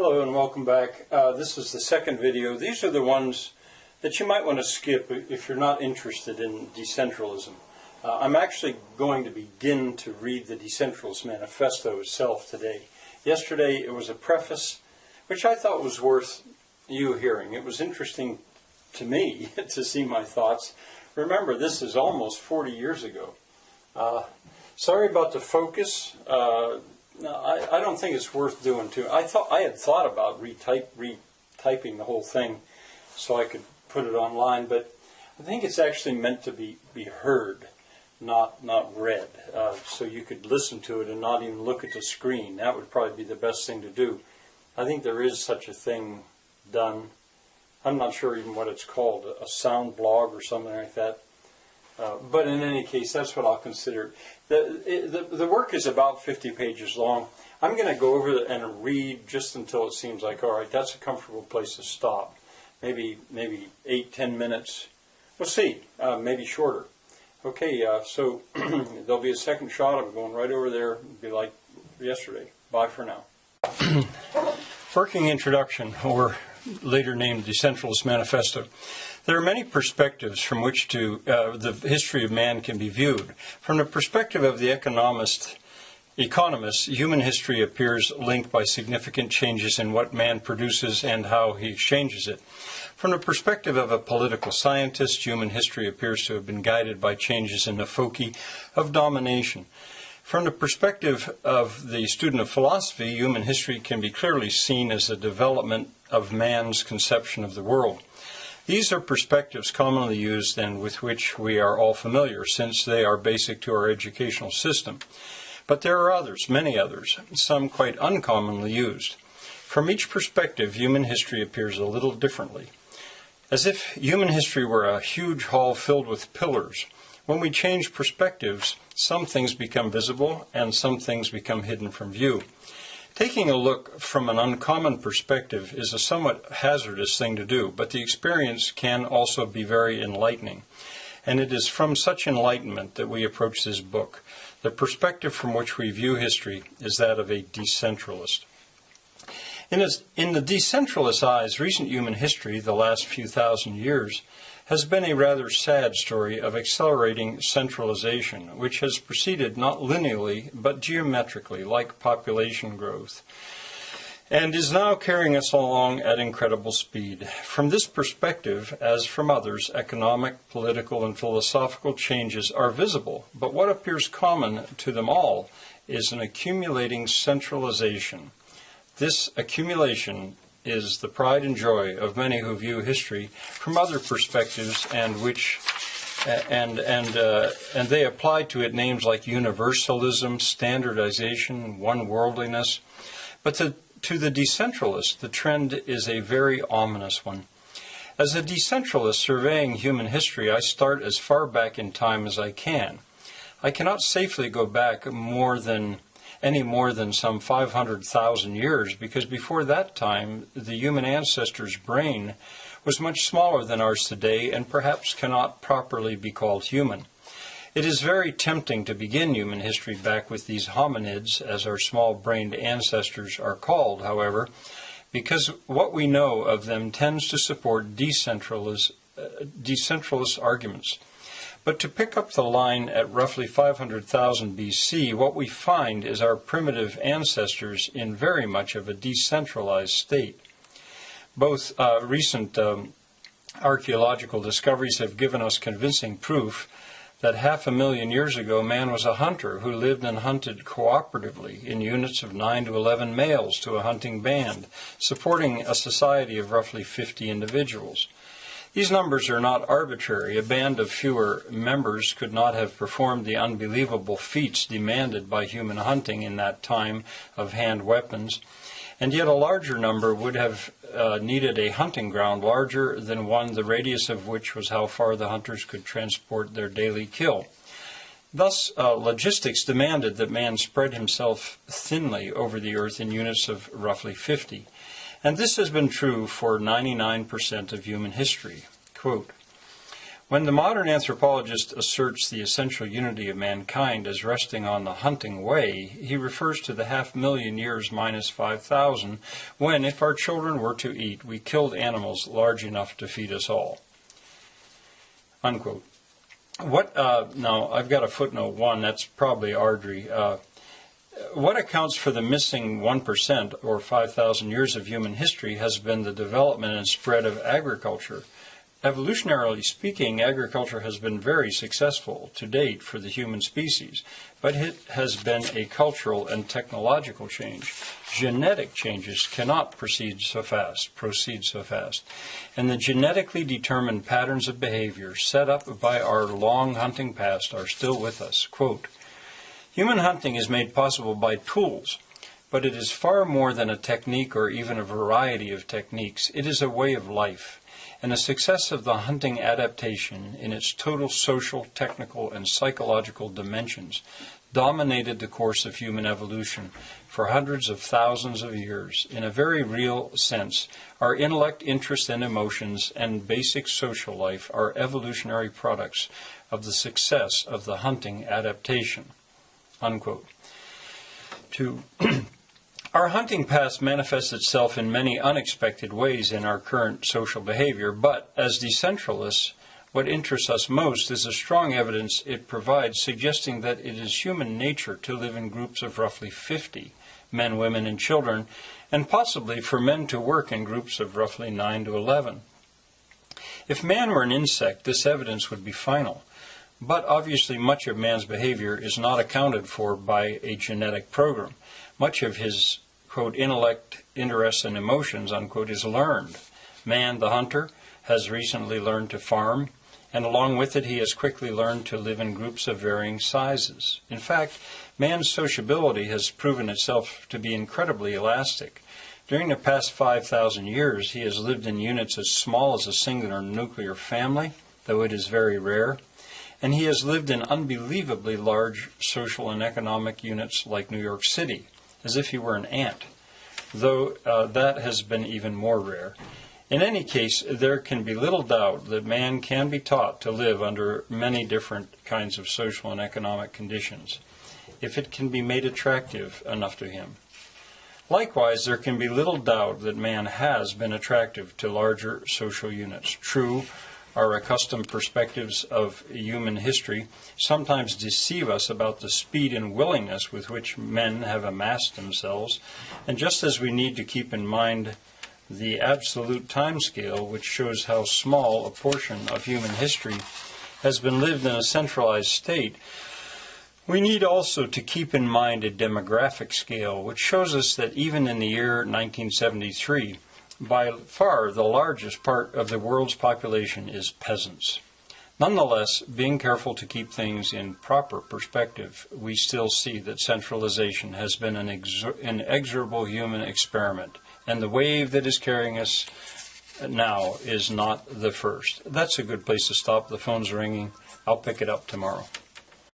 Hello and welcome back. This is the second video. These are the ones that you might want to skip if you're not interested in decentralism. I'm actually going to begin to read the Decentralist Manifesto itself today. Yesterday it was a preface, which I thought was worth you hearing. It was interesting to me to see my thoughts. Remember, this is almost 40 years ago. Sorry about the focus. I don't think it's worth doing too. I had thought about retyping the whole thing so I could put it online, but I think it's actually meant to be heard, not read. So you could listen to it and not even look at the screen. That would probably be the best thing to do. I think there is such a thing done. I'm not sure even what it's called, a sound blog or something like that. But in any case, that's what I'll consider. The work is about 50 pages long. I'm going to go over it and read just until it seems like, all right, that's a comfortable place to stop. Maybe 8-10 minutes. We'll see. Maybe shorter. Okay, so there'll be a second shot. I'm going right over there. It'll be like yesterday. Bye for now. Working introduction, or later named Decentralist Manifesto. There are many perspectives from which the history of man can be viewed. From the perspective of the economists, human history appears linked by significant changes in what man produces and how he exchanges it. From the perspective of a political scientist, human history appears to have been guided by changes in the foci of domination. From the perspective of the student of philosophy, human history can be clearly seen as the development of man's conception of the world. These are perspectives commonly used and with which we are all familiar, since they are basic to our educational system. But there are others, many others, some quite uncommonly used. From each perspective, human history appears a little differently. As if human history were a huge hall filled with pillars. When we change perspectives, some things become visible and some things become hidden from view. Taking a look from an uncommon perspective is a somewhat hazardous thing to do, but the experience can also be very enlightening. And it is from such enlightenment that we approach this book. The perspective from which we view history is that of a decentralist. In the decentralist eyes, recent human history, the last few thousand years, has been a rather sad story of accelerating centralization, which has proceeded not linearly but geometrically, like population growth, and is now carrying us along at incredible speed. From this perspective, as from others, economic, political, and philosophical changes are visible, but what appears common to them all is an accumulating centralization. This accumulation is the pride and joy of many who view history from other perspectives and they apply to it names like universalism, standardization, one-worldliness. But to the decentralist, the trend is a very ominous one. As a decentralist surveying human history, I start as far back in time as I can. I cannot safely go back any more than some 500,000 years, because before that time, the human ancestor's brain was much smaller than ours today and perhaps cannot properly be called human. It is very tempting to begin human history back with these hominids, as our small-brained ancestors are called, however, because what we know of them tends to support decentralist arguments. But to pick up the line at roughly 500,000 BC, what we find is our primitive ancestors in very much of a decentralized state. Both recent archaeological discoveries have given us convincing proof that 500,000 years ago man was a hunter who lived and hunted cooperatively in units of 9 to 11 males to a hunting band, supporting a society of roughly 50 individuals. These numbers are not arbitrary. A band of fewer members could not have performed the unbelievable feats demanded by human hunting in that time of hand weapons, and yet a larger number would have needed a hunting ground larger than one, the radius of which was how far the hunters could transport their daily kill. Thus, logistics demanded that man spread himself thinly over the earth in units of roughly 50. And this has been true for 99% of human history. Quote, When the modern anthropologist asserts the essential unity of mankind as resting on the hunting way, he refers to the 500,000 years minus 5,000, when, if our children were to eat, we killed animals large enough to feed us all. Unquote. Now, I've got a footnote 1, that's probably Ardrey. What accounts for the missing 1%, or 5,000 years of human history, has been the development and spread of agriculture. Evolutionarily speaking, agriculture has been very successful to date for the human species, but it has been a cultural and technological change. Genetic changes cannot proceed so fast, and the genetically determined patterns of behavior set up by our long hunting past are still with us. Quote, "Human hunting is made possible by tools, but it is far more than a technique or even a variety of techniques. It is a way of life. And the success of the hunting adaptation in its total social, technical, and psychological dimensions dominated the course of human evolution for hundreds of thousands of years. In a very real sense, our intellect, interests, and emotions, and basic social life are evolutionary products of the success of the hunting adaptation." Unquote. 2. Our hunting past manifests itself in many unexpected ways in our current social behavior, but as decentralists, what interests us most is the strong evidence it provides suggesting that it is human nature to live in groups of roughly 50, men, women, and children, and possibly for men to work in groups of roughly 9 to 11. If man were an insect, this evidence would be final. But obviously much of man's behavior is not accounted for by a genetic program. Much of his, quote, intellect, interests, and emotions, unquote, is learned. Man, the hunter, has recently learned to farm, and along with it he has quickly learned to live in groups of varying sizes. In fact, man's sociability has proven itself to be incredibly elastic. During the past 5,000 years, he has lived in units as small as a singular nuclear family, though it is very rare. And he has lived in unbelievably large social and economic units like New York City, as if he were an ant, though that has been even more rare. In any case, there can be little doubt that man can be taught to live under many different kinds of social and economic conditions, if it can be made attractive enough to him. Likewise, there can be little doubt that man has been attractive to larger social units. True, our accustomed perspectives of human history sometimes deceive us about the speed and willingness with which men have amassed themselves, and just as we need to keep in mind the absolute time scale which shows how small a portion of human history has been lived in a centralized state, we need also to keep in mind a demographic scale which shows us that even in the year 1973, by far the largest part of the world's population is peasants. Nonetheless, being careful to keep things in proper perspective, we still see that centralization has been an inexorable human experiment, and the wave that is carrying us now is not the first. That's a good place to stop. The phone's ringing. I'll pick it up tomorrow.